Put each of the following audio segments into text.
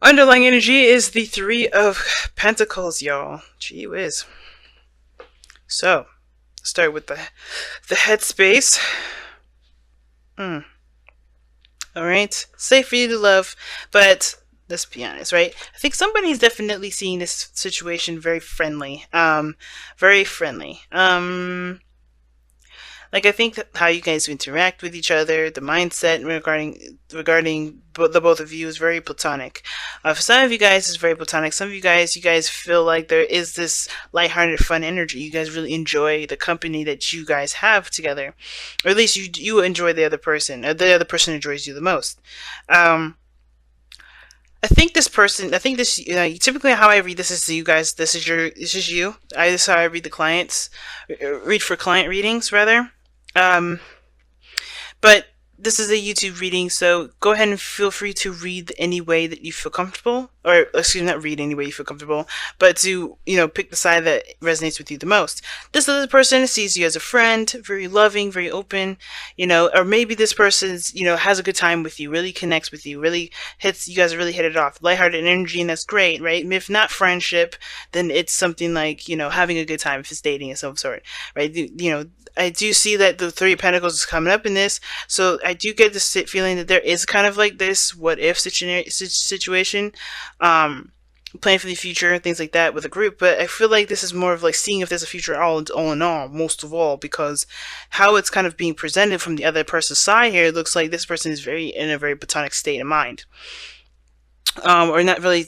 Underlying energy is the Three of Pentacles, y'all. Gee whiz. So, start with the headspace. Alright? Safe for you to love, but let's be honest, right? I think somebody's definitely seeing this situation very friendly. Very friendly. Like, I think that how you guys interact with each other, the mindset regarding the both of you is very platonic. For some of you guys, it's very platonic. Some of you guys feel like there is this lighthearted, fun energy. You guys really enjoy the company that you guys have together, or at least you enjoy the other person, or the other person enjoys you the most. I think this person. I think this. Typically, how I read this is to you guys. This is your. This is you. This is how I read the clients. Read for client readings, rather. Um, but this is a YouTube reading, so go ahead and feel free to read any way that you feel comfortable, or excuse me, not read any way you feel comfortable, but to pick the side that resonates with you the most. This other person sees you as a friend, very loving, very open, or maybe this person's has a good time with you, really connects with you, really hits you guys really hit it off, lighthearted energy, and that's great, right? If not friendship, then it's something like having a good time if it's dating of some sort, right? I do see that the Three of Pentacles is coming up in this, so I do get this feeling that there is kind of like this what if situation, planning for the future, things like that with a group. But I feel like this is more of like seeing if there's a future all in all, most of all, because how it's kind of being presented from the other person's side here, it looks like this person is in a very platonic state of mind. Or not really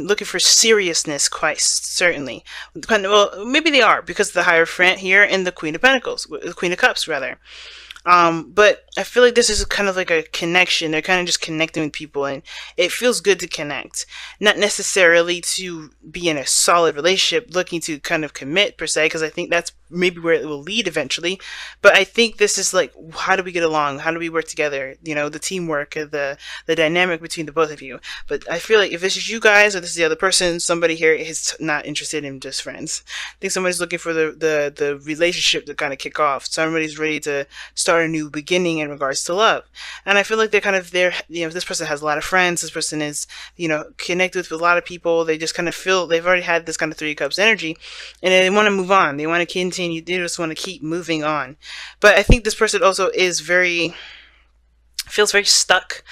looking for seriousness, quite certainly. Well, maybe they are because of the Hierophant here and the Queen of Pentacles, the Queen of Cups, rather. But I feel like this is kind of like a connection. They're kind of just connecting with people, and it feels good to connect. Not necessarily to be in a solid relationship, looking to kind of commit per se, because I think that's maybe where it will lead eventually. But I think this is like, how do we get along? How do we work together? The teamwork, the dynamic between the both of you. But I feel like if this is you guys or this is the other person, somebody here is not interested in just friends. I think somebody's looking for the relationship to kind of kick off. Somebody's ready to start a new beginning in regards to love. And I feel like they're kind of there. This person has a lot of friends. This person is, connected with a lot of people. They just kind of feel they've already had this kind of Three of Cups energy, and they want to move on. They want to continue. They just want to keep moving on. But I think this person also feels very stuck.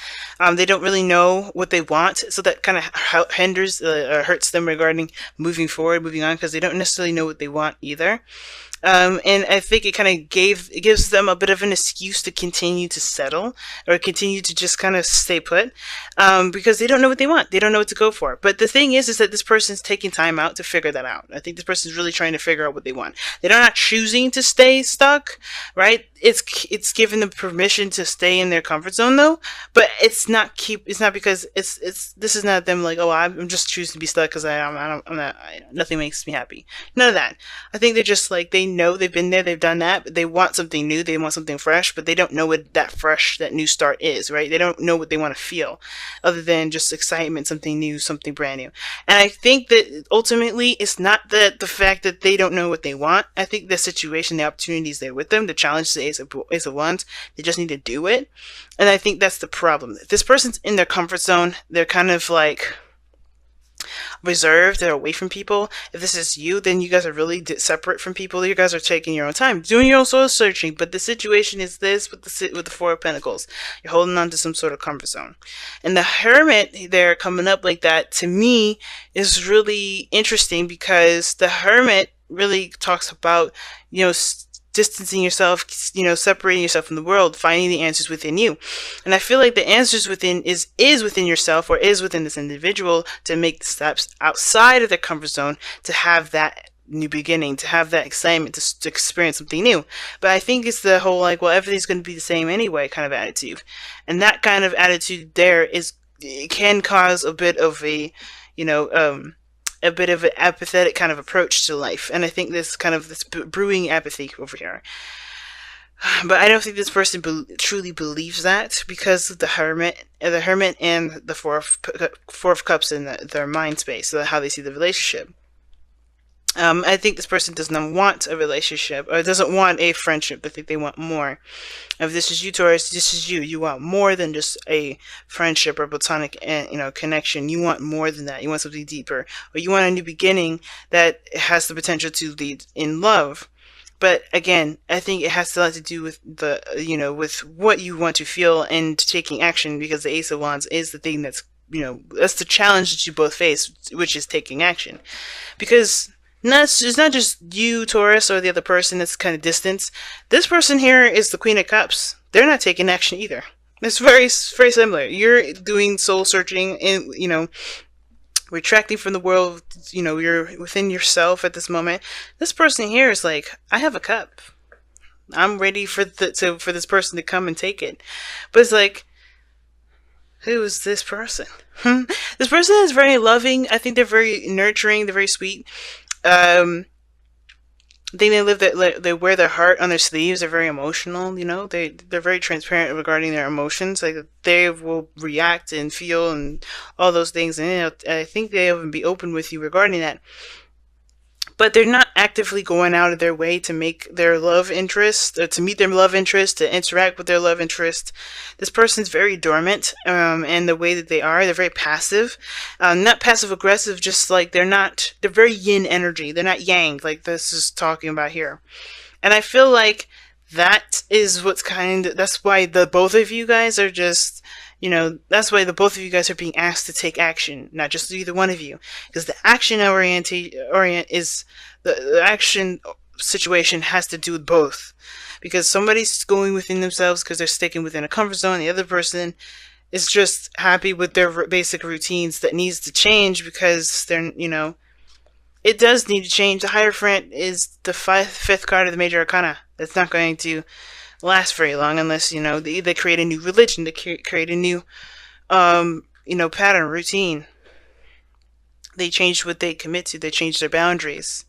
They don't really know what they want, so that kind of hinders or hurts them regarding moving forward, moving on, because they don't necessarily know what they want either. And I think it kind of gives them a bit of an excuse to continue to settle or continue to just kind of stay put, because they don't know what they want. They don't know what to go for. But the thing is that this person's taking time out to figure that out. I think this person's really trying to figure out what they want. They're not choosing to stay stuck, right? It's giving them permission to stay in their comfort zone though, but it's not because this is not them like, oh, I'm just choosing to be stuck because I'm not, nothing makes me happy. None of that. I think they're just like, they know they've been there, they've done that, but they want something new, they want something fresh, but they don't know what that new start is, right? They don't know what they want to feel other than just excitement, something new, something brand new. And I think that ultimately it's not the fact that they don't know what they want. I think the situation, the opportunity is there with them. The challenge is Ace of Wands. They just need to do it. And I think that's the problem. If this person's in their comfort zone, they're kind of like reserved, they're away from people. If this is you, then you guys are really separate from people. You guys are taking your own time, doing your own soul searching. But the situation is this with the Four of Pentacles. You're holding on to some sort of comfort zone. And the Hermit there coming up like that, to me, is really interesting because the Hermit really talks about, distancing yourself, separating yourself from the world, finding the answers within you. And I feel like the answers within is within yourself, or is within this individual, to make the steps outside of their comfort zone, to have that new beginning, to have that excitement, to experience something new. But I think it's the whole like, well, everything's going to be the same anyway kind of attitude. And that kind of attitude there it can cause a bit of a an apathetic kind of approach to life. And I think this brewing apathy over here. But I don't think this person truly believes that, because of the Hermit and the Four of Cups in their mind space, so how they see the relationship. I think this person does not want a relationship or doesn't want a friendship. I think they want more. If this is you, Taurus, this is you. You want more than just a friendship or platonic, connection. You want more than that. You want something deeper, or you want a new beginning that has the potential to lead in love. But again, I think it has a lot to do with with what you want to feel and taking action, because the Ace of Wands is the thing that's the challenge that you both face, which is taking action. Because it's not just you, Taurus, or the other person that's kind of distant. This person here is the Queen of Cups. They're not taking action either. It's very similar. You're doing soul searching and, retracting from the world. You're within yourself at this moment. This person here is like, I have a cup. I'm ready for this person to come and take it. But it's like, who is this person? This person is very loving. I think they're very nurturing. They're very sweet. I think they wear their heart on their sleeves. They're very emotional. They're very transparent regarding their emotions. Like, they will react and feel and all those things. And I think they will be open with you regarding that. But they're not actively going out of their way to make their love interest, or to meet their love interest, to interact with their love interest. This person's very dormant, and the way that they're very passive. Not passive aggressive, just like they're very yin energy. They're not yang, like this is talking about here. And I feel like that's why the both of you guys are just, that's why the both of you guys are being asked to take action, not just either one of you, because the action the action situation has to do with both, because somebody's going within themselves because they're sticking within a comfort zone. The other person is just happy with their basic routines that needs to change because it does need to change. The Hierophant is the fifth card of the Major Arcana. It's not going to last very long unless they create a new religion, they create a new pattern, routine. They change what they commit to. They change their boundaries.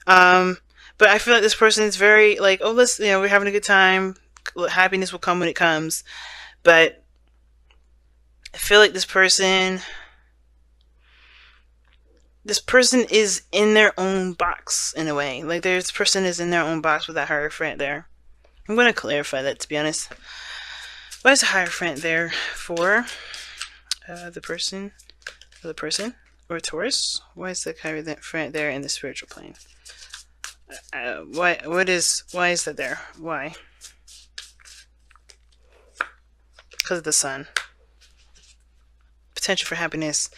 But I feel like this person is very like, oh, we're having a good time. Happiness will come when it comes. But I feel like this person is in their own box in a way. Like, this person is in their own box with that Hierophant there. I'm going to clarify that, to be honest. Why is the Hierophant there for the person or Taurus? Why is the Hierophant there in the spiritual plane? Why is that there? Why? Because of the Sun. Potential for happiness,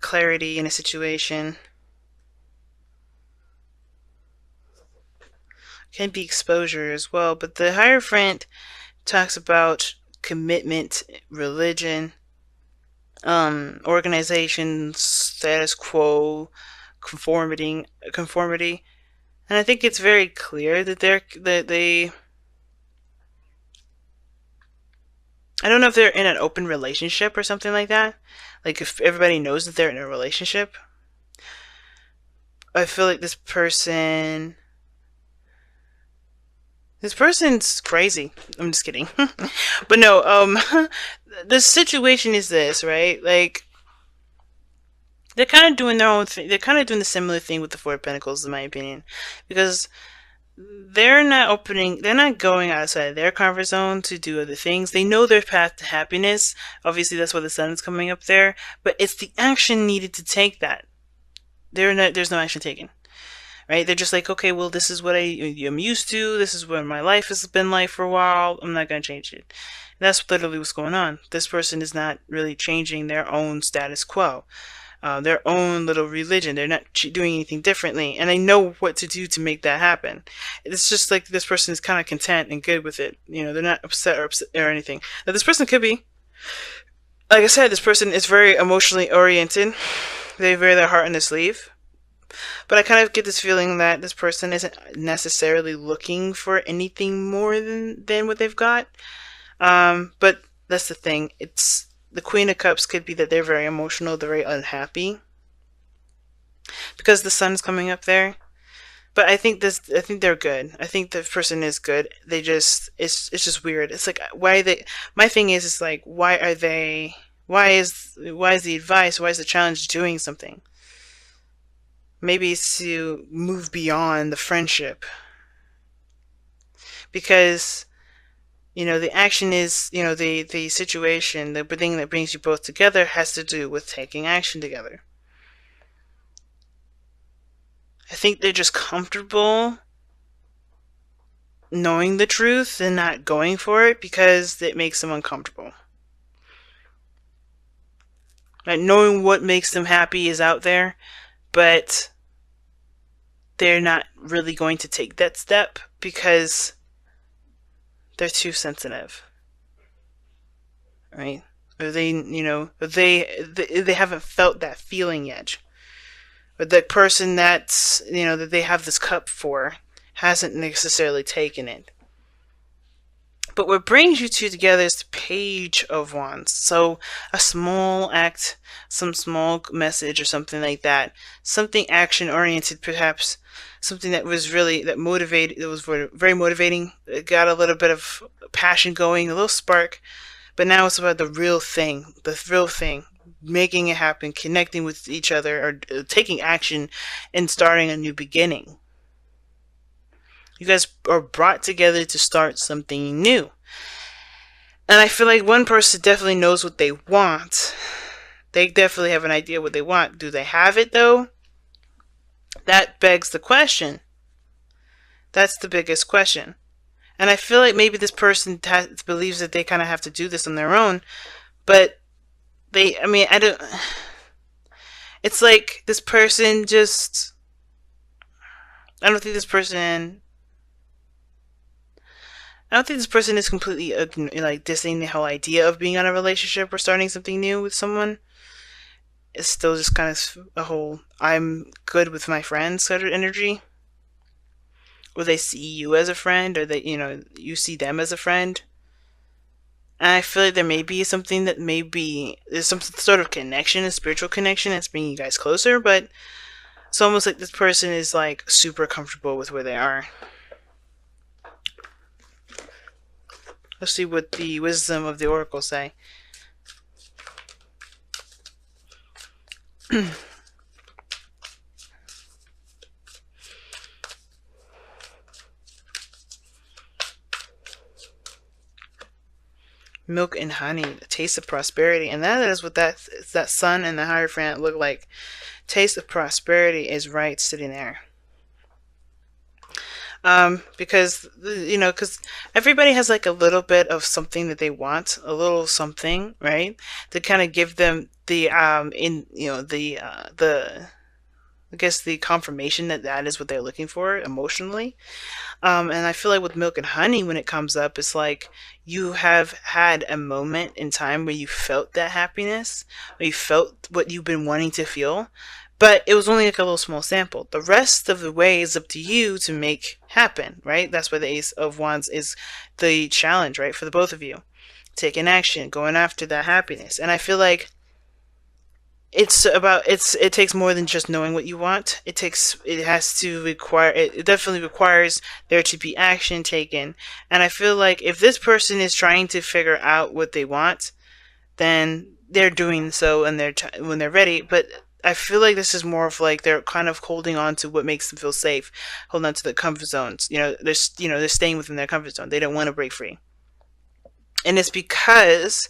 clarity in a situation. Can be exposure as well, but the Hierophant talks about commitment, religion, organization, status quo, conformity, and I think it's very clear that they. I don't know if they're in an open relationship or something like that. Like, if everybody knows that they're in a relationship. I feel like this person's crazy. I'm just kidding. But no, the situation is this, right? Like, they're kind of doing their own thing. They're kind of doing the similar thing with the Four of Pentacles, in my opinion. Because they're not going outside their comfort zone to do other things. They know their path to happiness. Obviously, that's why the Sun is coming up there. But it's the action needed to take that. There's no action taken. Right? They're just like, okay, well, this is what I'm used to. This is what my life has been like for a while. I'm not going to change it. And that's literally what's going on. This person is not really changing their own status quo. Their own little religion. They're not doing anything differently, and they know what to do to make that happen. It's just like this person is kind of content and good with it. They're not upset or anything. Now, this person could be, like I said, this person is very emotionally oriented. They wear their heart on their sleeve. But I kind of get this feeling that this person isn't necessarily looking for anything more than what they've got. But that's the thing. It's the Queen of Cups could be that they're very emotional, they're very unhappy because the Sun is coming up there. But I think they're good. I think the person is good. It's just weird. It's like, my thing is like, why is the advice, why is the challenge doing something? Maybe it's to move beyond the friendship. Because, the action is, the situation, the thing that brings you both together has to do with taking action together. I think they're just comfortable knowing the truth and not going for it because it makes them uncomfortable. Like, knowing what makes them happy is out there, but they're not really going to take that step because they're too sensitive, right? Or they haven't felt that feeling yet, or the person that they have this cup for hasn't necessarily taken it. But what brings you two together is the Page of Wands. So a small act, some small message or something like that. Something action oriented perhaps. Something that was that motivated, it was very motivating. It got a little bit of passion going, a little spark. But now it's about the real thing, making it happen, connecting with each other, or taking action and starting a new beginning. You guys are brought together to start something new. And I feel like one person definitely knows what they want. They definitely have an idea what they want. Do they have it though? That begs the question. That's the biggest question. And I feel like maybe this person believes that they kind of have to do this on their own. But I don't. It's like this person just. I don't think this person is completely like dissing the whole idea of being on a relationship or starting something new with someone. It's still just kind of a whole I'm good with my friends sort of energy. Or they see you as a friend, or you see them as a friend. And I feel like there may be something that there's some sort of connection, a spiritual connection that's bringing you guys closer, but it's almost like this person is like super comfortable with where they are. Let's see what the wisdom of the oracle say. Milk and honey, the taste of prosperity, and that is what that sun and the Hierophant look like. Taste of prosperity is right sitting there. Because everybody has like a little bit of something that they want, a little something, right? To kind of give them the I guess the confirmation that is what they're looking for emotionally. And I feel like with milk and honey, when it comes up, it's like you have had a moment in time where you felt that happiness, or you felt what you've been wanting to feel, but it was only like a little small sample. The rest of the way is up to you to make happen, right? That's why the Ace of Wands is the challenge, right? For the both of you. Taking action, going after that happiness. And I feel like it takes more than just knowing what you want. It definitely requires there to be action taken. And I feel like if this person is trying to figure out what they want, then they're doing so and when they're ready. But I feel like this is more of like they're kind of holding on to what makes them feel safe, holding on to the comfort zones. They're staying within their comfort zone. They don't want to break free. And it's because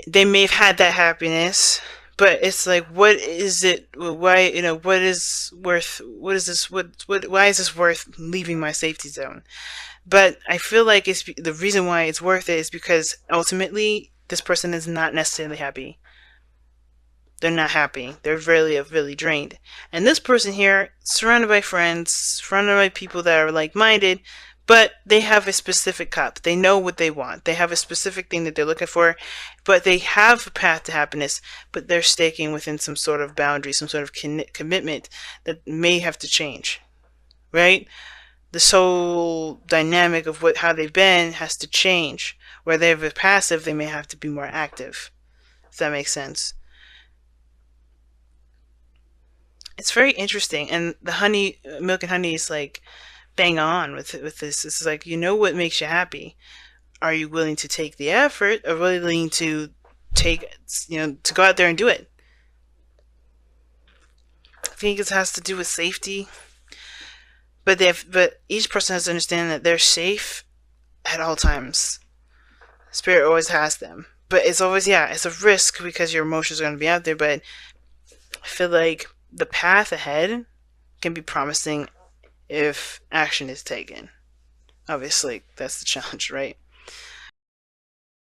they may have had that happiness, but it's like, what is it? Why, what is worth? What is this? Why is this worth leaving my safety zone? But I feel like the reason why it's worth it is because ultimately this person is not necessarily happy. They're not happy. They're really drained. And this person here, surrounded by friends, surrounded by people that are like-minded, but they have a specific cup. They know what they want. They have a specific thing that they're looking for, but they have a path to happiness, but they're staking within some sort of boundary, some sort of commitment that may have to change, right? This whole dynamic of how they've been has to change. Where they're passive, they may have to be more active, if that makes sense. It's very interesting, and the milk and honey is like bang on with this. This is like, what makes you happy. Are you willing to take the effort, or willing to to go out there and do it? think it has to do with safety. But each person has to understand that they're safe at all times. Spirit always has them. But it's always, it's a risk because your emotions are going to be out there. But I feel like the path ahead can be promising if action is taken. Obviously, that's the challenge, right?